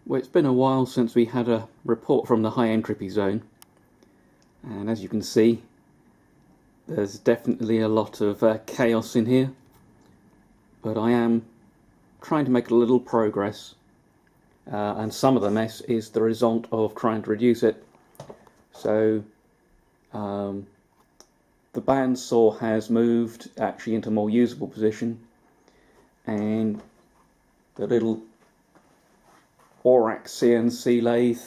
Well, it's been a while since we had a report from the high entropy zone, and as you can see, there's definitely a lot of chaos in here, but I am trying to make a little progress, and some of the mess is the result of trying to reduce it. So the bandsaw has moved actually into a more usable position, and the little Aurak CNC lathe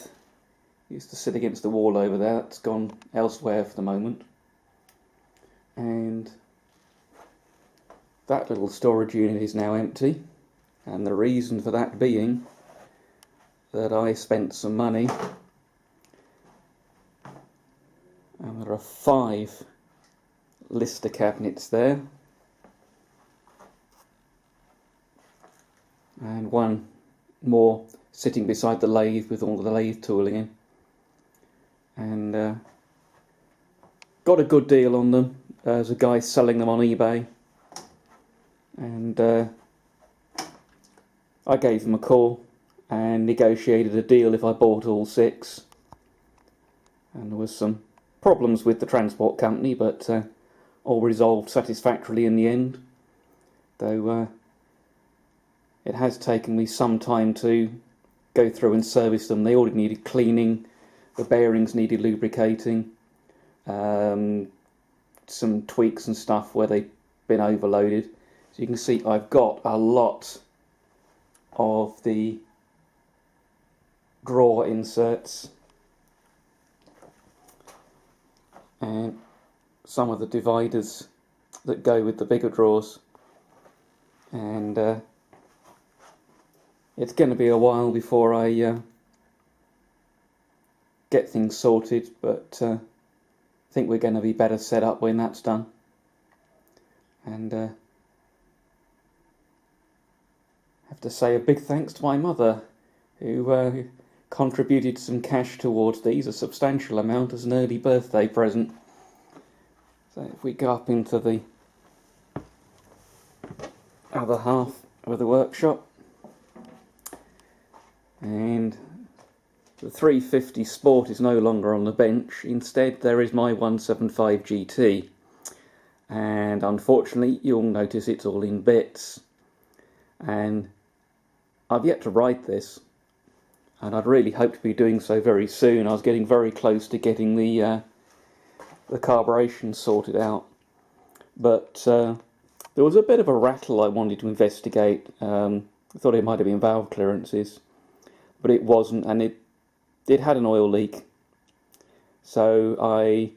used to sit against the wall over there. It's gone elsewhere for the moment, and that little storage unit is now empty, and the reason for that being that I spent some money, and there are 5 Lister cabinets there and one more sitting beside the lathe with all the lathe tooling in, and got a good deal on them. There's a guy selling them on eBay, and I gave him a call and negotiated a deal if I bought all 6, and there was some problems with the transport company, but all resolved satisfactorily in the end, though it has taken me some time to go through and service them. They all needed cleaning, the bearings needed lubricating, some tweaks and stuff where they've been overloaded. So you can see I've got a lot of the drawer inserts and some of the dividers that go with the bigger drawers, and it's going to be a while before I get things sorted, but I think we're going to be better set up when that's done. And have to say a big thanks to my mother, who contributed some cash towards these, a substantial amount, as an early birthday present. So if we go up into the other half of the workshop, and the 350 Sport is no longer on the bench. Instead there is my 175 GT, and unfortunately you'll notice it's all in bits, and I've yet to ride this, and I'd really hoped to be doing so very soon. I was getting very close to getting the carburation sorted out, but there was a bit of a rattle I wanted to investigate. I thought it might have been valve clearances, but it wasn't, and it had an oil leak. So I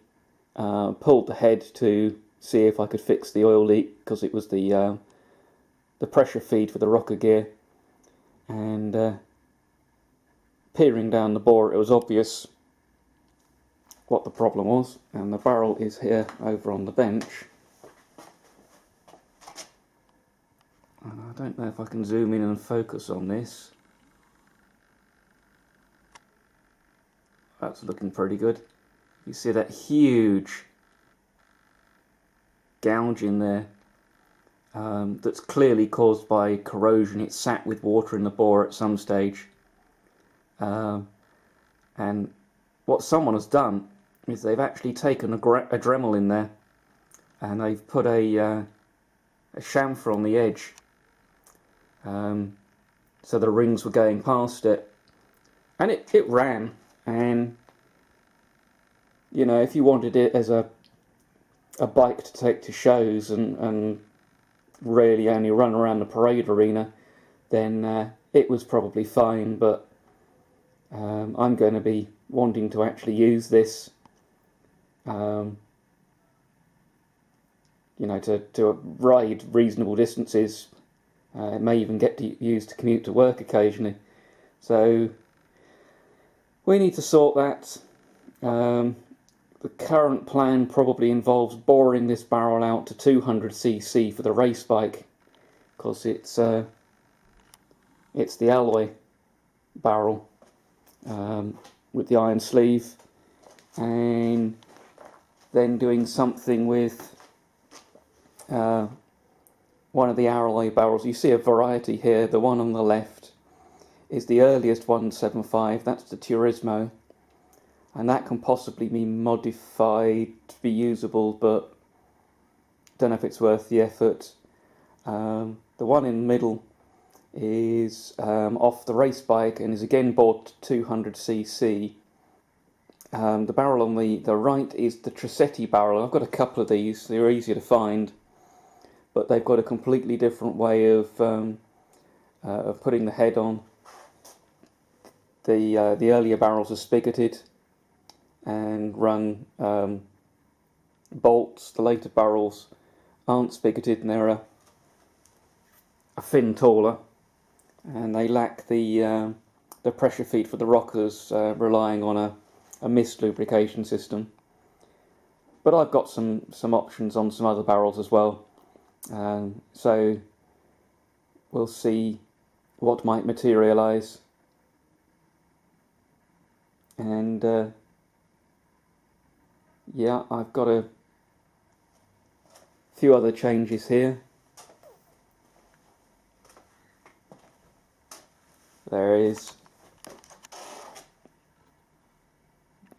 pulled the head to see if I could fix the oil leak, because it was the pressure feed for the rocker gear, and peering down the bore it was obvious what the problem was, and the barrel is here over on the bench. And I don't know if I can zoom in and focus on this. That's looking pretty good. You see that huge gouge in there, that's clearly caused by corrosion. It sat with water in the bore at some stage, and what someone has done is they've actually taken a Dremel in there, and they've put a chamfer on the edge, so the rings were going past it, and it ran. And you know, if you wanted it as a bike to take to shows and really only run around the parade arena, then it was probably fine. But I'm going to be wanting to actually use this, you know, to ride reasonable distances. It may even get used to commute to work occasionally. So we need to sort that. The current plan probably involves boring this barrel out to 200cc for the race bike, because it's the alloy barrel with the iron sleeve, and then doing something with one of the alloy barrels. You see a variety here. The one on the left is the earliest 175, that's the Turismo, and that can possibly be modified to be usable, but don't know if it's worth the effort. The one in the middle is off the race bike and is again bought 200cc. The barrel on the right is the Treccetti barrel. I've got a couple of these, they're easier to find, but they've got a completely different way of putting the head on. The earlier barrels are spigoted and run bolts. The later barrels aren't spigoted and they're a fin taller, and they lack the pressure feed for the rockers, relying on a mist lubrication system. But I've got some options on some other barrels as well, so we'll see what might materialise. And yeah, I've got a few other changes here. There is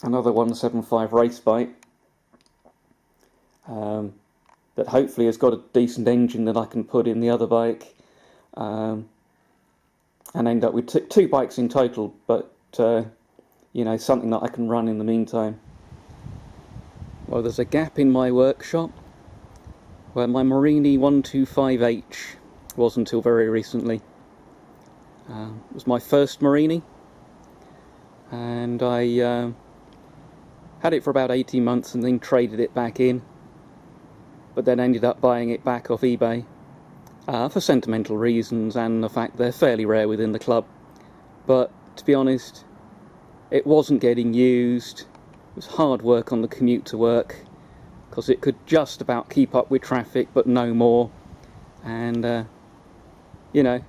another 175 race bike that hopefully has got a decent engine that I can put in the other bike, and end up with two bikes in total, but you know, something that I can run in the meantime. Well, there's a gap in my workshop where my Marini 125H was until very recently. It was my first Marini, and I had it for about 18 months and then traded it back in, but then ended up buying it back off eBay for sentimental reasons and the fact they're fairly rare within the club. But to be honest, it wasn't getting used. It was hard work on the commute to work, because it could just about keep up with traffic but no more. And you know,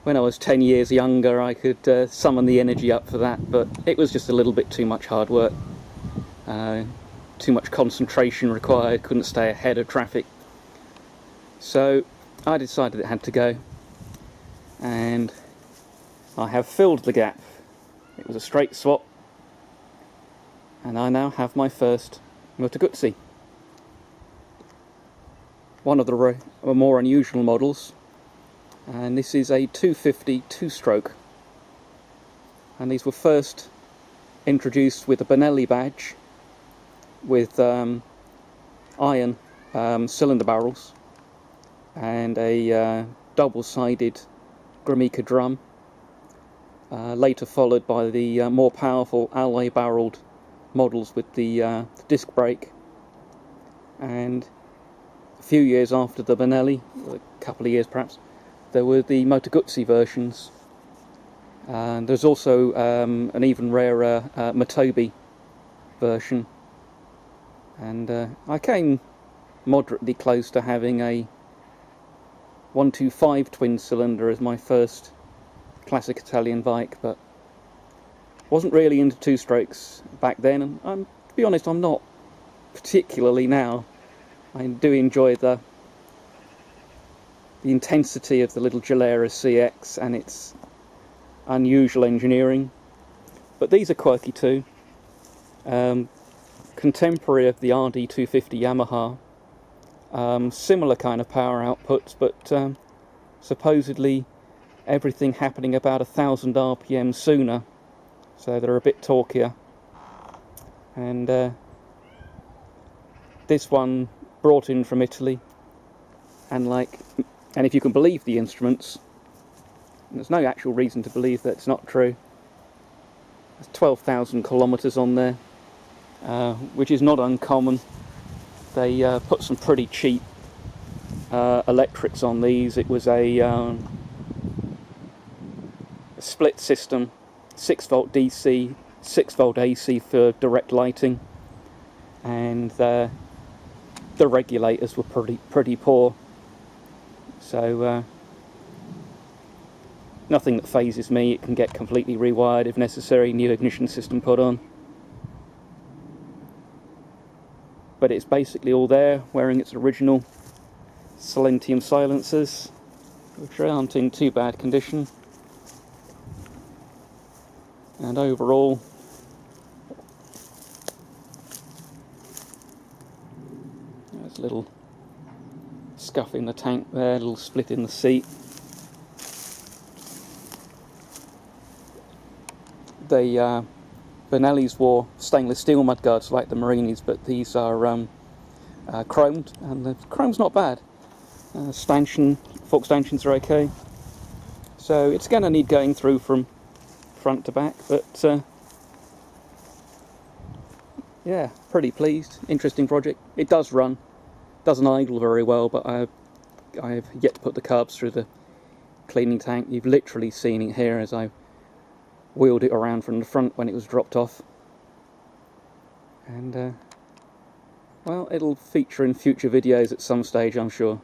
when I was 10 years younger I could summon the energy up for that, but it was just a little bit too much hard work, too much concentration required, couldn't stay ahead of traffic. So I decided it had to go, and I have filled the gap. It was a straight swap, and I now have my first Moto Guzzi. One of the more unusual models, and this is a 250 two-stroke, and these were first introduced with a Benelli badge with iron cylinder barrels and a double-sided Gramica drum, later followed by the more powerful alloy barreled models with the disc brake, and a few years after the Benelli, a couple of years perhaps, there were the Moto Guzzi versions, and there's also an even rarer Motobi version, and I came moderately close to having a 125 twin cylinder as my first classic Italian bike, but wasn't really into two strokes back then, and to be honest, I'm not particularly now. I do enjoy the intensity of the little Gilera CX and its unusual engineering, but these are quirky too. Contemporary of the RD250 Yamaha, similar kind of power outputs, but supposedly everything happening about 1000 RPM sooner, so they're a bit torquier. And this one brought in from Italy, and if you can believe the instruments, and there's no actual reason to believe that it's not true, there's 12,000 kilometres on there, which is not uncommon. They put some pretty cheap electrics on these. It was a split system, 6 volt DC, 6 volt AC for direct lighting, and the regulators were pretty poor. So nothing that phases me. It can get completely rewired if necessary, new ignition system put on. But it's basically all there, wearing its original Silentium silencers, which aren't in too bad condition. And overall, there's a little scuff in the tank there, a little split in the seat. The Benellis wore stainless steel mudguards like the Marinis, but these are chromed, and the chrome's not bad. Fork stanchions are okay. So it's going to need going through from front to back, but yeah, pretty pleased. Interesting project. It does run, doesn't idle very well, but I have yet to put the carbs through the cleaning tank. You've literally seen it here as I wheeled it around from the front when it was dropped off. And well, it'll feature in future videos at some stage, I'm sure.